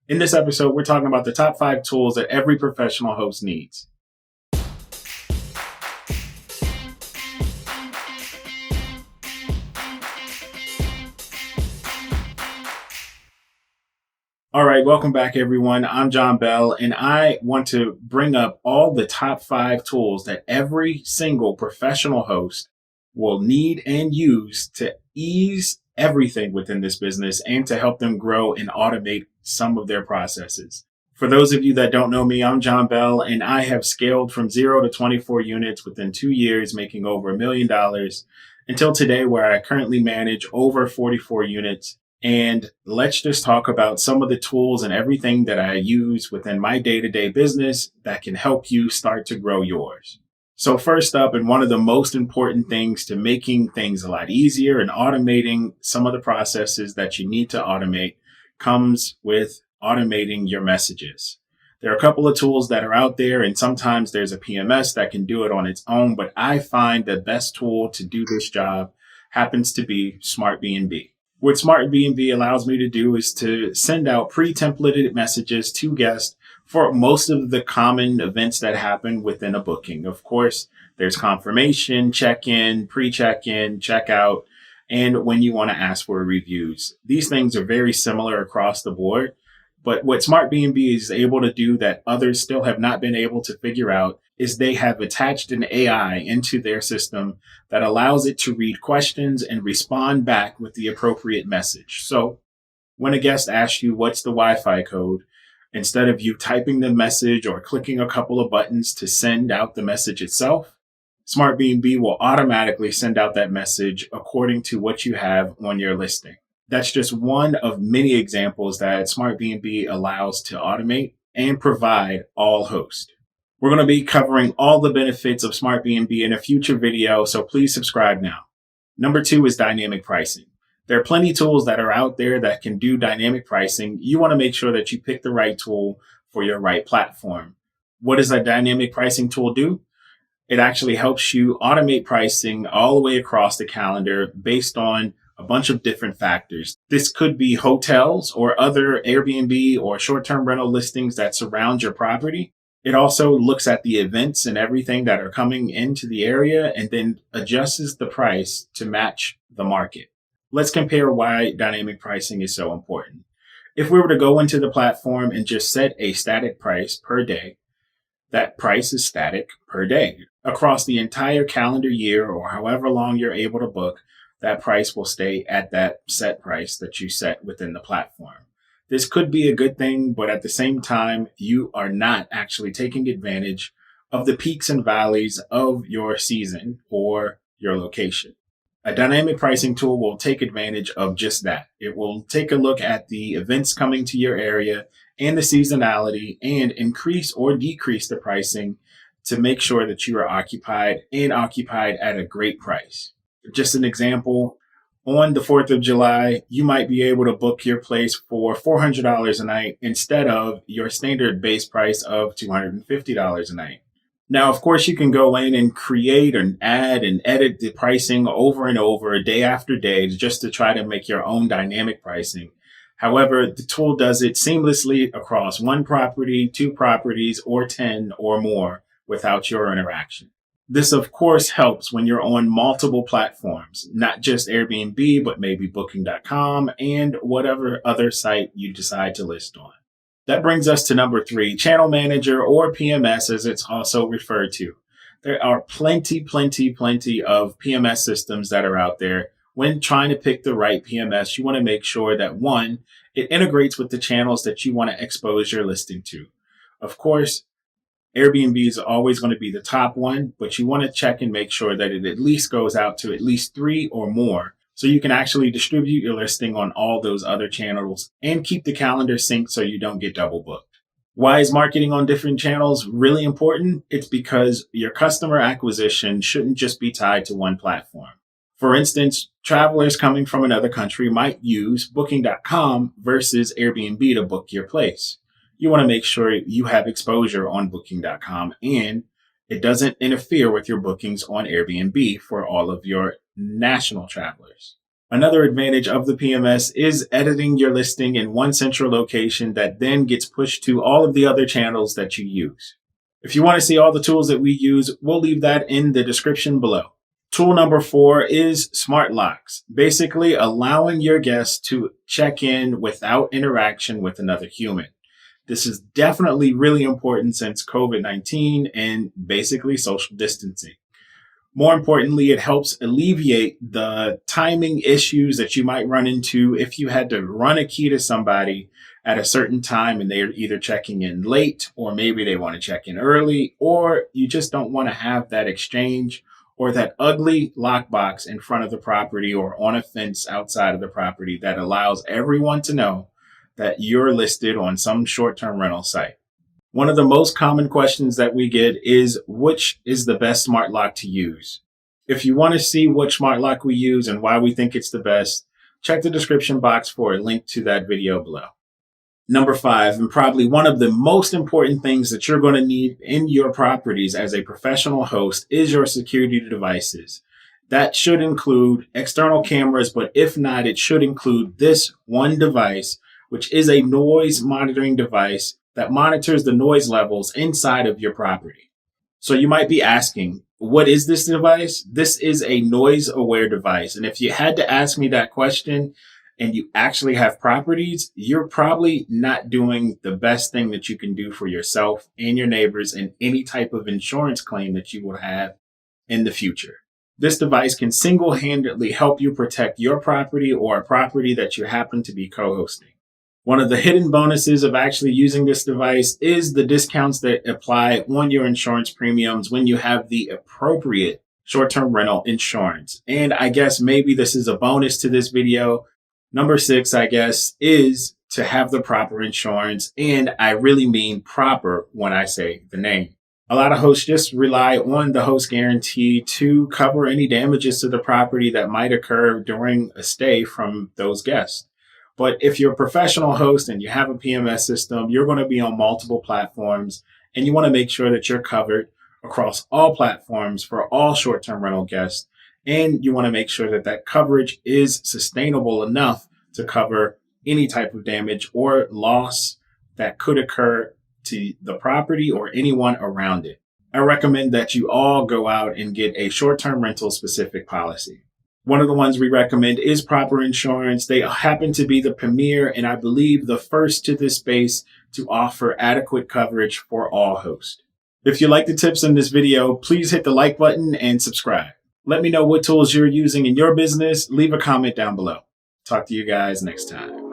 In this episode, we're talking about the top 5 tools that every professional host needs. All right, welcome back, everyone. I'm Jon Bell, and I want to bring up all the top 5 tools that every single professional host will need and use to ease everything within this business and to help them grow and automate some of their processes. For those of you that don't know me, I'm Jon Bell, and I have scaled from 0 to 24 units within 2 years, making over $1 million until today, where I currently manage over 44 units. And let's just talk about some of the tools and everything that I use within my day-to-day business that can help you start to grow yours. So first up, and one of the most important things to making things a lot easier and automating some of the processes that you need to automate comes with automating your messages. There are a couple of tools that are out there, and sometimes there's a PMS that can do it on its own, but I find the best tool to do this job happens to be SmartBnB. What SmartBnB allows me to do is to send out pre-templated messages to guests for most of the common events that happen within a booking. Of course, there's confirmation, check-in, pre-check-in, check-out, and when you want to ask for reviews. These things are very similar across the board, but what SmartBnB is able to do that others still have not been able to figure out is they have attached an AI into their system that allows it to read questions and respond back with the appropriate message. So when a guest asks you, what's the Wi-Fi code, instead of you typing the message or clicking a couple of buttons to send out the message itself, SmartBnB will automatically send out that message according to what you have on your listing. That's just one of many examples that SmartBnB allows to automate and provide all hosts. We're going to be covering all the benefits of SmartBnB in a future video, so please subscribe now. Number 2 is dynamic pricing. There are plenty of tools that are out there that can do dynamic pricing. You want to make sure that you pick the right tool for your right platform. What does a dynamic pricing tool do? It actually helps you automate pricing all the way across the calendar based on a bunch of different factors. This could be hotels or other Airbnb or short-term rental listings that surround your property. It also looks at the events and everything that are coming into the area and then adjusts the price to match the market. Let's compare why dynamic pricing is so important. If we were to go into the platform and just set a static price per day, that price is static per day. Across the entire calendar year or however long you're able to book, that price will stay at that set price that you set within the platform. This could be a good thing, but at the same time, you are not actually taking advantage of the peaks and valleys of your season or your location. A dynamic pricing tool will take advantage of just that. It will take a look at the events coming to your area and the seasonality and increase or decrease the pricing to make sure that you are occupied at a great price. Just an example, on the 4th of July, you might be able to book your place for $400 a night instead of your standard base price of $250 a night. Now, of course, you can go in and create and add and edit the pricing over and over, day after day, just to try to make your own dynamic pricing. However, the tool does it seamlessly across 1 property, 2 properties, or 10 or more without your interaction. This, of course, helps when you're on multiple platforms, not just Airbnb, but maybe Booking.com and whatever other site you decide to list on. That brings us to number 3, Channel Manager or PMS, as it's also referred to. There are plenty of PMS systems that are out there. When trying to pick the right PMS, you want to make sure that 1, it integrates with the channels that you want to expose your listing to. Of course, Airbnb is always going to be the top one, but you want to check and make sure that it at least goes out to at least 3 or more so you can actually distribute your listing on all those other channels and keep the calendar synced so you don't get double booked. Why is marketing on different channels really important? It's because your customer acquisition shouldn't just be tied to one platform. For instance, travelers coming from another country might use Booking.com versus Airbnb to book your place. You want to make sure you have exposure on Booking.com and it doesn't interfere with your bookings on Airbnb for all of your national travelers. Another advantage of the PMS is editing your listing in one central location that then gets pushed to all of the other channels that you use. If you want to see all the tools that we use, we'll leave that in the description below. Tool number 4 is smart locks, basically allowing your guests to check in without interaction with another human. This is definitely really important since COVID-19 and basically social distancing. More importantly, it helps alleviate the timing issues that you might run into if you had to run a key to somebody at a certain time and they're either checking in late, or maybe they want to check in early, or you just don't want to have that exchange or that ugly lockbox in front of the property or on a fence outside of the property that allows everyone to know that you're listed on some short-term rental site. One of the most common questions that we get is, which is the best smart lock to use? If you want to see which smart lock we use and why we think it's the best, check the description box for a link to that video below. Number 5, and probably one of the most important things that you're going to need in your properties as a professional host, is your security devices. That should include external cameras, but if not, it should include this one device, which is a noise monitoring device that monitors the noise levels inside of your property. So you might be asking, what is this device? This is a noise aware device. And if you had to ask me that question and you actually have properties, you're probably not doing the best thing that you can do for yourself and your neighbors and any type of insurance claim that you will have in the future. This device can single-handedly help you protect your property or a property that you happen to be co-hosting. One of the hidden bonuses of actually using this device is the discounts that apply on your insurance premiums when you have the appropriate short-term rental insurance. And I guess maybe this is a bonus to this video. Number 6, I guess, is to have the proper insurance. And I really mean proper when I say the name. A lot of hosts just rely on the host guarantee to cover any damages to the property that might occur during a stay from those guests. But if you're a professional host and you have a PMS system, you're going to be on multiple platforms, and you want to make sure that you're covered across all platforms for all short-term rental guests. And you want to make sure that that coverage is sustainable enough to cover any type of damage or loss that could occur to the property or anyone around it. I recommend that you all go out and get a short-term rental specific policy. One of the ones we recommend is Proper Insurance. They happen to be the premier and I believe the first to this space to offer adequate coverage for all hosts. If you like the tips in this video, please hit the like button and subscribe. Let me know what tools you're using in your business. Leave a comment down below. Talk to you guys next time.